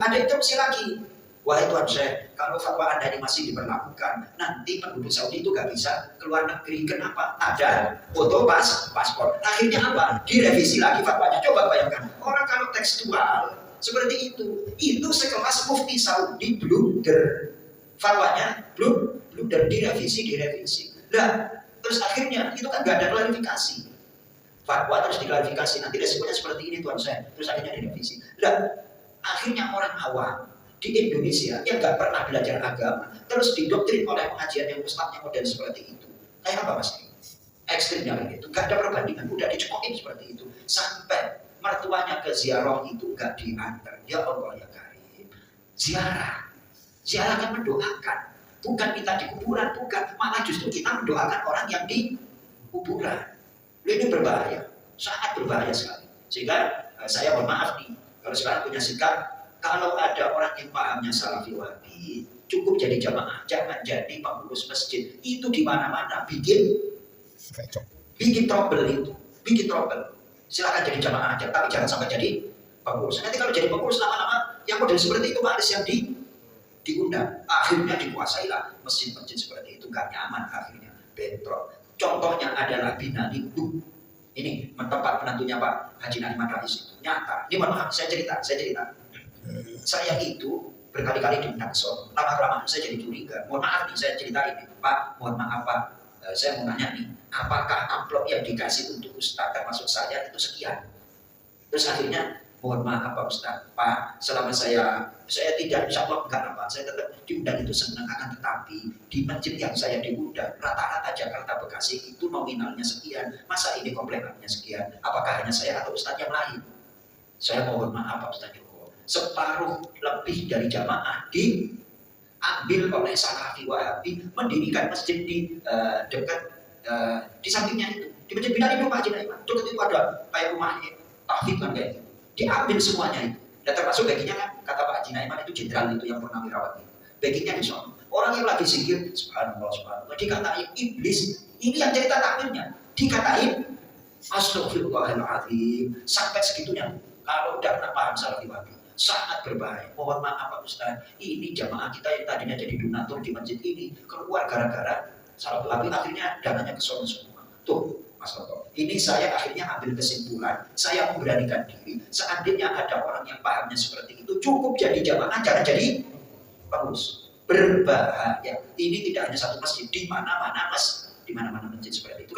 Ada instruksi lagi. Wahai Tuan Syekh, kalau fatwa Anda ini masih diberlakukan, nanti penduduk Saudi itu gak bisa keluar negeri. Kenapa? Ada foto paspor. Akhirnya apa? Direvisi lagi fatwanya. Coba bayangkan, orang kalau tekstual seperti itu sekelas mufti Saudi blunder. Fatwanya blunder, direvisi. Nah, terus akhirnya itu kan gak ada klarifikasi. Fatwa terus diklarifikasi, nanti resikonya seperti ini Tuan Syekh. Terus akhirnya direvisi. Nah, akhirnya orang awam di Indonesia yang nggak pernah belajar agama terus didoktrin oleh pengajian yang ustadznya model seperti itu. Kayak apa Mas? Ekstrimnya itu nggak ada perbandingan, udah dicekokin seperti itu sampai mertuanya ke ziarah itu nggak diantar. Ya Allah ya Karim, ziarah kan mendoakan, bukan kita di kuburan, bukan, malah justru kita mendoakan orang yang di kuburan. Ini berbahaya, sangat berbahaya sekali. Sehingga saya mohon maaf nih, kalau sekarang punya sikap, kalau ada orang yang pahamnya Salafi Wahabi, cukup jadi jamaah, jangan jadi pengurus masjid. Itu di mana-mana bikin trouble itu, bikin trouble. Silakan jadi jamaah aja, tapi jangan sampai jadi pengurus. Nanti kalau jadi pengurus lama-lama, yang model seperti itu malis yang diundang. Akhirnya dikuasailah masjid-masjid seperti itu, gak nyaman akhirnya, bentrok. Contohnya adalah Bina Lindu. Ini tempat penentunya Pak Haji Nahimad Rais itu nyata. Ini mohon maaf, saya cerita. Saya itu berkali-kali diundang soal, lama-lama saya jadi curiga. Mohon maaf nih, saya cerita ini, Pak. Mohon maaf Pak, saya mau nanya nih, apakah amplop yang dikasih untuk Ustaz termasuk saya itu sekian? Terus akhirnya, mohon maaf Pak Ustaz, Pak, selama saya tidak, insya Allah enggak apa, saya tetap diundang itu senang, akan tetapi di masjid yang saya diundang, rata-rata Jakarta Bekasi itu nominalnya sekian, masa ini komplainernya sekian, apakah hanya saya atau Ustaz yang lain? Saya mohon maaf Pak Ustaz Joko, separuh lebih dari jamaah diambil oleh Salafi Wahabi, mendirikan masjid di dekat di sampingnya itu, di masjid Bina Lindu Pak Haji Nahimad, dekat itu ada kayak rumahnya, tahfidz kan kayak gitu. Diambil semuanya itu, dan termasuk baginya kan kata Pak Haji Nahimad itu jenderal itu yang pernah dirawat itu, baginya di sana. Orang yang lagi zikir subhanallah dikatain iblis, ini yang cerita takmirnya, dikatain astagfirullahaladzim, sampai segitunya. Kalau udah pernah paham Salafi Wahabi, sangat berbahaya. Mohon maaf Pak Ustaz, ini jamaah kita yang tadinya jadi donatur di masjid ini keluar gara-gara Salafi Wahabi, akhirnya dananya ke sana semua. Tuh Mas Toto, ini saya akhirnya ambil kesimpulan, saya memberanikan diri, seandainya ada orang yang pahamnya seperti itu, cukup jadi jamaah, jangan jadi pengurus. Berbahaya. Ini tidak hanya satu masjid, di mana-mana masjid seperti itu.